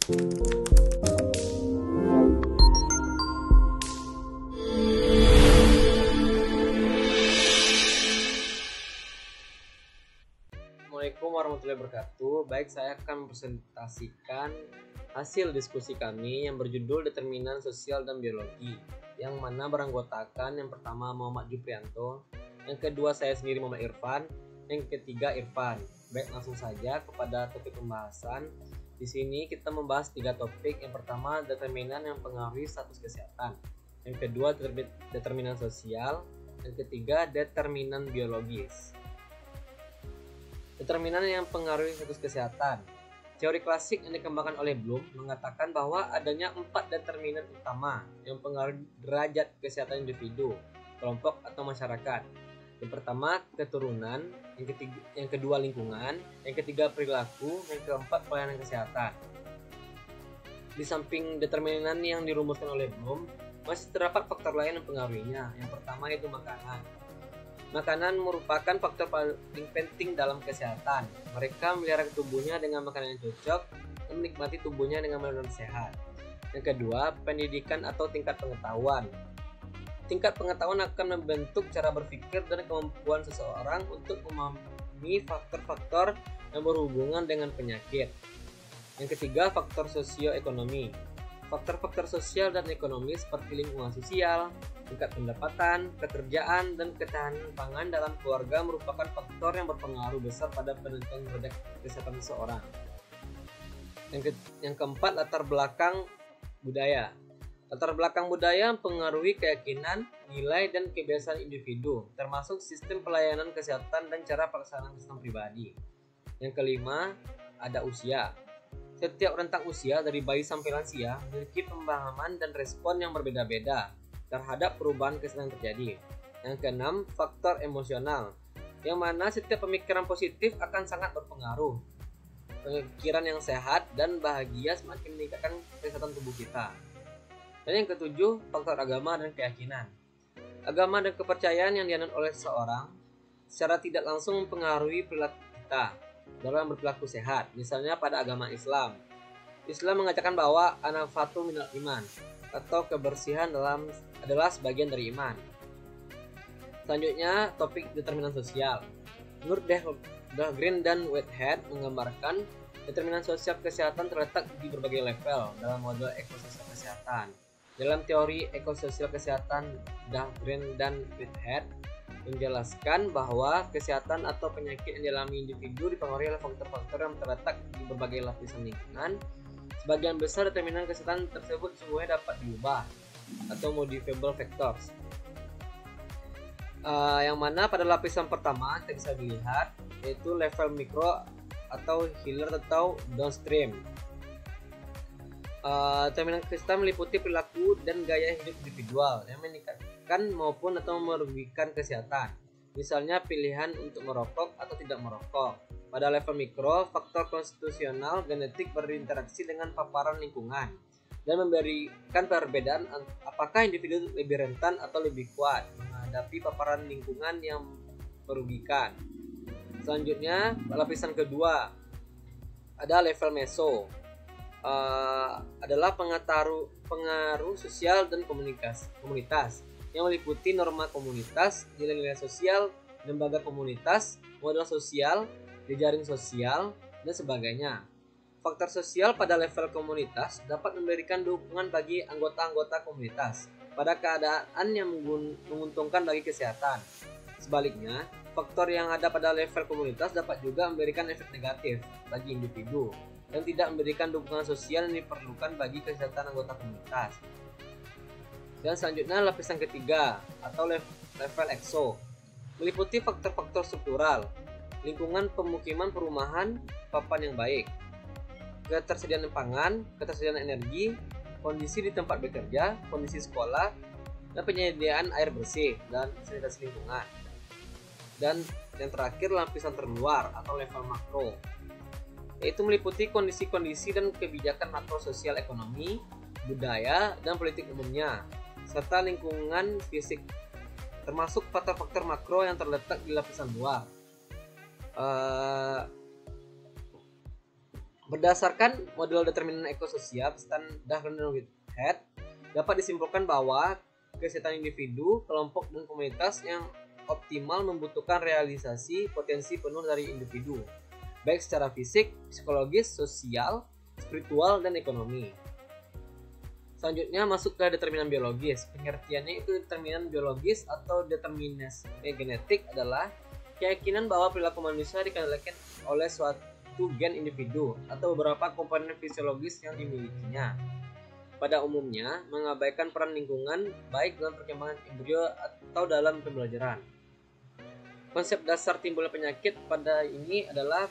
Assalamualaikum warahmatullahi wabarakatuh. Baik, saya akan mempresentasikan hasil diskusi kami yang berjudul Determinan Sosial dan Biologi, yang mana beranggotakan yang pertama Muhammad Juprianto, yang kedua saya sendiri Muhammad Irfan, yang ketiga Irfan. Baik, langsung saja kepada topik pembahasan. Di sini kita membahas 3 topik. Yang pertama, determinan yang mempengaruhi status kesehatan. Yang kedua, determinan sosial. Yang ketiga, determinan biologis. Determinan yang mempengaruhi status kesehatan. Teori klasik yang dikembangkan oleh Bloom mengatakan bahwa adanya 4 determinan utama yang mempengaruhi derajat kesehatan individu, kelompok atau masyarakat. Yang pertama, keturunan, yang kedua lingkungan, yang ketiga perilaku, yang keempat pelayanan kesehatan. Di samping determinan yang dirumuskan oleh Bloom, masih terdapat faktor lain yang mempengaruhinya. Yang pertama yaitu makanan. Makanan merupakan faktor paling penting dalam kesehatan. Mereka memelihara tubuhnya dengan makanan yang cocok dan menikmati tubuhnya dengan makanan sehat. Yang kedua, pendidikan atau tingkat pengetahuan. Tingkat pengetahuan akan membentuk cara berpikir dan kemampuan seseorang untuk memahami faktor-faktor yang berhubungan dengan penyakit. Yang ketiga, faktor sosioekonomi. Faktor-faktor sosial dan ekonomi seperti lingkungan sosial, tingkat pendapatan, pekerjaan, dan ketahanan pangan dalam keluarga merupakan faktor yang berpengaruh besar pada penentuan derajat kesehatan seseorang. Yang keempat, latar belakang budaya. Latar belakang budaya mempengaruhi keyakinan, nilai, dan kebiasaan individu, termasuk sistem pelayanan kesehatan dan cara pelaksanaan kesehatan pribadi. Yang kelima, ada usia. Setiap rentang usia dari bayi sampai lansia memiliki pemahaman dan respon yang berbeda-beda terhadap perubahan kesehatan yang terjadi. Yang keenam, faktor emosional, yang mana setiap pemikiran positif akan sangat berpengaruh. Pemikiran yang sehat dan bahagia semakin meningkatkan kesehatan tubuh kita. Dan yang ketujuh, faktor agama dan keyakinan. Agama dan kepercayaan yang dianut oleh seseorang secara tidak langsung mempengaruhi perilaku kita dalam berperilaku sehat. Misalnya pada agama Islam. Islam mengatakan bahwa an-nafatu minal iman, atau kebersihan adalah sebagian dari iman. Selanjutnya, topik determinan sosial. Menurut Dahlgren dan Whitehead menggambarkan determinan sosial kesehatan terletak di berbagai level dalam model ekososial kesehatan. Dalam teori ekososial kesehatan, Dahlgren dan Whitehead menjelaskan bahwa kesehatan atau penyakit yang dialami individu dipengaruhi oleh faktor-faktor yang terletak di berbagai lapisan lingkungan. Sebagian besar determinan kesehatan tersebut sungguhnya dapat diubah atau modifiable factors. Yang mana pada lapisan pertama kita bisa dilihat yaitu level mikro atau hilir atau downstream. Determinan kesehatan meliputi perilaku dan gaya hidup individual yang meningkatkan maupun atau merugikan kesehatan. Misalnya pilihan untuk merokok atau tidak merokok. Pada level mikro, faktor konstitusional genetik berinteraksi dengan paparan lingkungan dan memberikan perbedaan apakah individu lebih rentan atau lebih kuat menghadapi paparan lingkungan yang merugikan. Selanjutnya, lapisan kedua ada level meso. Adalah pengaruh sosial dan komunitas yang meliputi norma komunitas, nilai-nilai sosial, lembaga komunitas, modal sosial, jejaring sosial, dan sebagainya. Faktor sosial pada level komunitas dapat memberikan dukungan bagi anggota-anggota komunitas pada keadaan yang menguntungkan bagi kesehatan. Sebaliknya, faktor yang ada pada level komunitas dapat juga memberikan efek negatif bagi individu dan tidak memberikan dukungan sosial yang diperlukan bagi kesehatan anggota komunitas. Dan selanjutnya lapisan ketiga atau level exo meliputi faktor-faktor struktural, lingkungan pemukiman perumahan, papan yang baik, ketersediaan pangan, ketersediaan energi, kondisi di tempat bekerja, kondisi sekolah, dan penyediaan air bersih dan sanitasi lingkungan. Dan yang terakhir lapisan terluar atau level makro, yaitu meliputi kondisi-kondisi dan kebijakan makro sosial ekonomi, budaya, dan politik umumnya, serta lingkungan fisik, termasuk faktor-faktor makro yang terletak di lapisan luar. Berdasarkan model determinan ekososial standar Whitehead, dapat disimpulkan bahwa kesehatan individu, kelompok, dan komunitas yang optimal membutuhkan realisasi potensi penuh dari individu, baik secara fisik, psikologis, sosial, spiritual, dan ekonomi. Selanjutnya masuk ke determinan biologis. Pengertiannya itu determinan biologis atau determinisme genetik adalah keyakinan bahwa perilaku manusia dikendalikan oleh suatu gen individu atau beberapa komponen fisiologis yang dimilikinya. Pada umumnya, mengabaikan peran lingkungan baik dalam perkembangan embrio atau dalam pembelajaran. Konsep dasar timbulnya penyakit pada ini adalah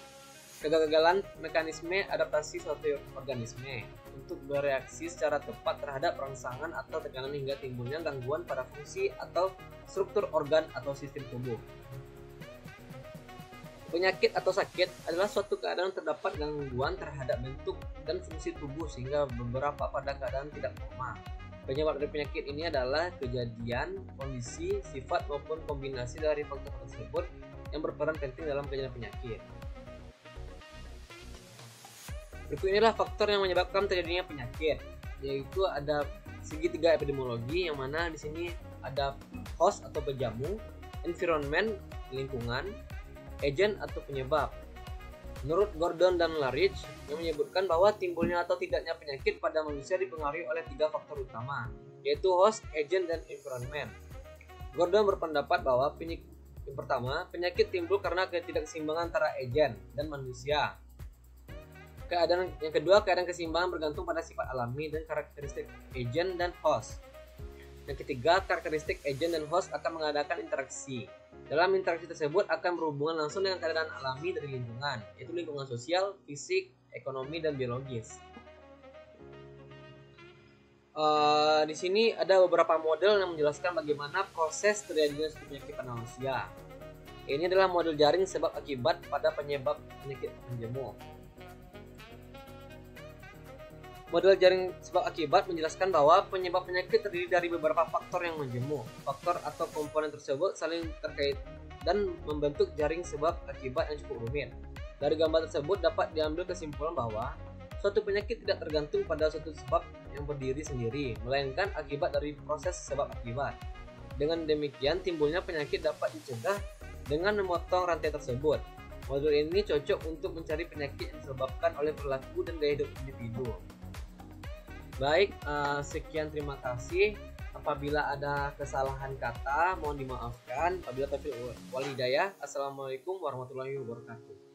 kegagalan mekanisme adaptasi suatu organisme untuk bereaksi secara tepat terhadap rangsangan atau tekanan hingga timbulnya gangguan pada fungsi atau struktur organ atau sistem tubuh. Penyakit atau sakit adalah suatu keadaan terdapat gangguan terhadap bentuk dan fungsi tubuh sehingga beberapa pada keadaan tidak normal. Penyebab dari penyakit ini adalah kejadian, kondisi, sifat maupun kombinasi dari faktor tersebut yang berperan penting dalam kejadian penyakit. Berikut inilah faktor yang menyebabkan terjadinya penyakit, yaitu ada segitiga epidemiologi yang mana di sini ada host atau penjamu, environment lingkungan, agent atau penyebab. Menurut Gordon dan Larich yang menyebutkan bahwa timbulnya atau tidaknya penyakit pada manusia dipengaruhi oleh 3 faktor utama, yaitu host, agent, dan environment. Gordon berpendapat bahwa yang pertama, penyakit timbul karena ketidakseimbangan antara agent dan manusia. Yang kedua, keadaan keseimbangan bergantung pada sifat alami dan karakteristik agent dan host. Yang ketiga, karakteristik agent dan host akan mengadakan interaksi. Dalam interaksi tersebut akan berhubungan langsung dengan keadaan alami dari lingkungan, yaitu lingkungan sosial, fisik, ekonomi, dan biologis. Di sini ada beberapa model yang menjelaskan bagaimana proses terjadinya suatu penyakit pada manusia. Ini adalah model jaring sebab akibat pada penyebab penyakit menjemur. Model jaring sebab akibat menjelaskan bahwa penyebab penyakit terdiri dari beberapa faktor yang menjemur. Faktor atau komponen tersebut saling terkait dan membentuk jaring sebab akibat yang cukup rumit. Dari gambar tersebut dapat diambil kesimpulan bahwa suatu penyakit tidak tergantung pada suatu sebab yang berdiri sendiri, melainkan akibat dari proses sebab akibat. Dengan demikian, timbulnya penyakit dapat dicegah dengan memotong rantai tersebut. Model ini cocok untuk mencari penyakit yang disebabkan oleh perilaku dan gaya hidup individu. Baik, sekian, terima kasih. Apabila ada kesalahan kata, mohon dimaafkan. Apabila taufiq wal hidayah. Assalamualaikum warahmatullahi wabarakatuh.